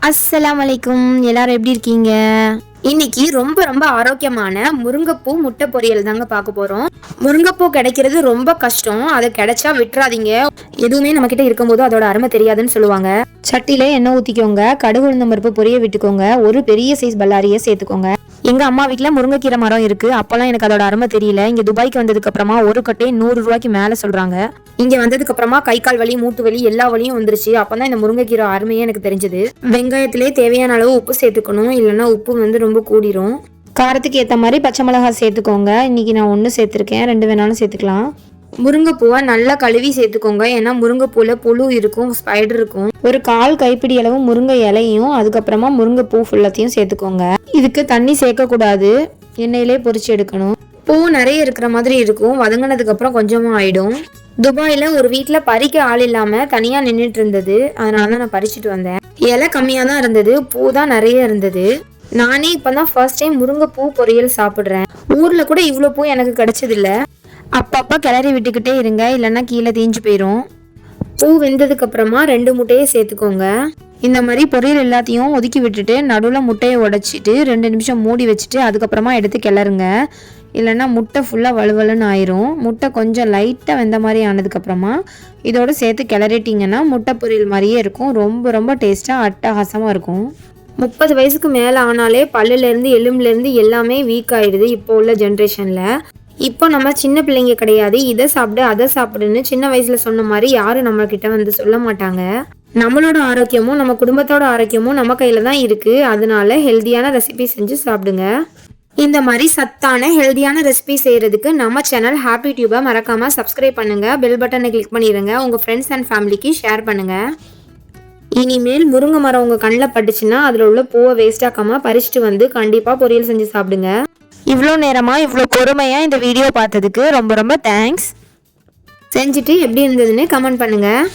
அஸ்ஸலாமு அலைக்கும். எல்லாரும் எப்படி இருக்கீங்க? இன்னைக்கு ரொம்ப ரொம்ப ஆரோக்கியமான முருங்கைப்பூ முட்டை பொரியல் தாங்க பார்க்க போறோம். முருங்கைப்பூ கிடைக்கிறது ரொம்ப கஷ்டம். அதை கிடைச்சா விட்டுறாதீங்க. எதுவுமே நம்ம கிட்ட இருக்கும்போது அதோட அருமை தெரியாதுன்னு சொல்லுவாங்க. சட்டியில எண்ணெய் ஊத்திக்கோங்க, கடுகு உளுந்தம் பருப்பு பொரிய விட்டுக்கோங்க, ஒரு பெரிய சைஸ் பல்லாரியை சேர்த்துக்கோங்க. எங்க அம்மா வீட்டுல முருங்கைக்கீரை மரம் இருக்கு. அப்பெல்லாம் எனக்கு அதோட அருமை தெரியல. இங்க துபாய்க்கு வந்ததுக்கு அப்புறமா ஒரு கட்டே 100 ரூபாய்க்கு மேல சொல்றாங்க. இங்க வந்ததுக்கு அப்புறமா கை கால் வலி, மூட்டு வலி, எல்லா வலியும் வந்துருச்சு. அப்பதான் இந்த முருங்கைக்கீரை அருமையே எனக்கு தெரிஞ்சது. வெங்காயத்திலே தேவையான அளவு உப்பு சேர்த்துக்கணும், இல்லைன்னா உப்பு ரொம்ப கூடிரும். காரத்துக்கு ஏற்ற மாதிரி பச்சை மிளகாய் சேர்த்துக்கோங்க. இன்னைக்கு நான் 1 சேர்த்துருக்கேன், 2 வேணாலும் சேர்த்துக்கலாம். முருங்கைப்பூவை நல்லா கழுவி சேர்த்துக்கோங்க. ஏன்னா முருங்கைப்பூல புழு இருக்கும், ஸ்பைடர் இருக்கும். ஒரு 1/4 கைப்பிடி அளவு முருங்கை இலையும் அதுக்கப்புறமா முருங்கைப்பூ ஃபுல்லத்தையும் சேர்த்துக்கோங்க. இதுக்கு தண்ணி சேர்க்கக்கூடாது, எண்ணெயிலே பொரிச்சு எடுக்கணும். பூ நிறைய இருக்கிற மாதிரி இருக்கும், வதங்கினதுக்கு அப்புறம் கொஞ்சமா ஆயிடும். துபாயில ஒரு வீட்டுல பறிக்க ஆள் இல்லாம தனியா நின்றுட்டு இருந்தது. அதனாலதான் நான் பறிச்சுட்டு வந்தேன். இலை கம்மியா தான் இருந்தது, பூ தான் நிறைய இருந்தது. நானே இப்பதான் ஃபர்ஸ்ட் டைம் முருங்கைப்பூ பொரியல் சாப்பிடுறேன். ஊர்ல கூட இவ்வளவு பூ எனக்கு கிடைச்சதில்ல. அப்பப்ப கிளறி விட்டுக்கிட்டே இருங்க, இல்லைன்னா கீழே தீஞ்சு போயிடும். பூ வெந்ததுக்கு அப்புறமா 2 முட்டையை சேர்த்துக்கோங்க. இந்த மாதிரி பொரியல் எல்லாத்தையும் ஒதுக்கி விட்டுட்டு நடுவில் முட்டையை உடைச்சிட்டு 2 நிமிஷம் மூடி வச்சுட்டு அதுக்கப்புறமா எடுத்து கிளறுங்க. இல்லைன்னா முட்டை ஃபுல்லாக வலுவலுன்னு ஆயிரும். முட்டை கொஞ்சம் லைட்டாக வெந்த மாதிரி ஆனதுக்கப்புறமா இதோடு சேர்த்து கிளறிட்டிங்கன்னா முட்டை பொரியல் மாதிரியே இருக்கும். ரொம்ப ரொம்ப டேஸ்ட்டாக அட்டகாசமாக இருக்கும். 30 வயசுக்கு மேலே ஆனாலே பல்லுலேருந்து எலும்புலேருந்து எல்லாமே வீக் ஆகிடுது இப்போ உள்ள ஜென்ரேஷனில். இப்போ நம்ம சின்ன பிள்ளைங்க கிடையாது. இதை சாப்பிடு அதை சாப்பிடுன்னு சின்ன வயசில் சொன்ன மாதிரி யாரும் நம்மக்கிட்ட வந்து சொல்ல மாட்டாங்க. நம்மளோட ஆரோக்கியமும் நம்ம குடும்பத்தோட ஆரோக்கியமும் நம்ம கையில் தான் இருக்குது. அதனால ஹெல்த்தியான ரெசிபி செஞ்சு சாப்பிடுங்க. இந்த மாதிரி சத்தான ஹெல்த்தியான ரெசிபி செய்கிறதுக்கு நம்ம சேனல் ஹாப்பி டியூபை மறக்காமல் சப்ஸ்கிரைப் பண்ணுங்கள். பெல் பட்டனை கிளிக் பண்ணிடுங்க. உங்கள் ஃப்ரெண்ட்ஸ் அண்ட் ஃபேமிலிக்கு ஷேர் பண்ணுங்கள். இனிமேல் முருங்கை மரம் உங்கள் கண்ணில் பட்டுச்சுன்னா அதில் உள்ள பூவை வேஸ்டாக்காமல் பறிச்சுட்டு வந்து கண்டிப்பாக பொரியல் செஞ்சு சாப்பிடுங்க. இவ்வளோ நேரமாக இவ்வளோ பொறுமையாக இந்த வீடியோ பார்த்ததுக்கு ரொம்ப ரொம்ப தேங்க்ஸ். செஞ்சுட்டு எப்படி இருந்ததுன்னு கமெண்ட் பண்ணுங்கள்.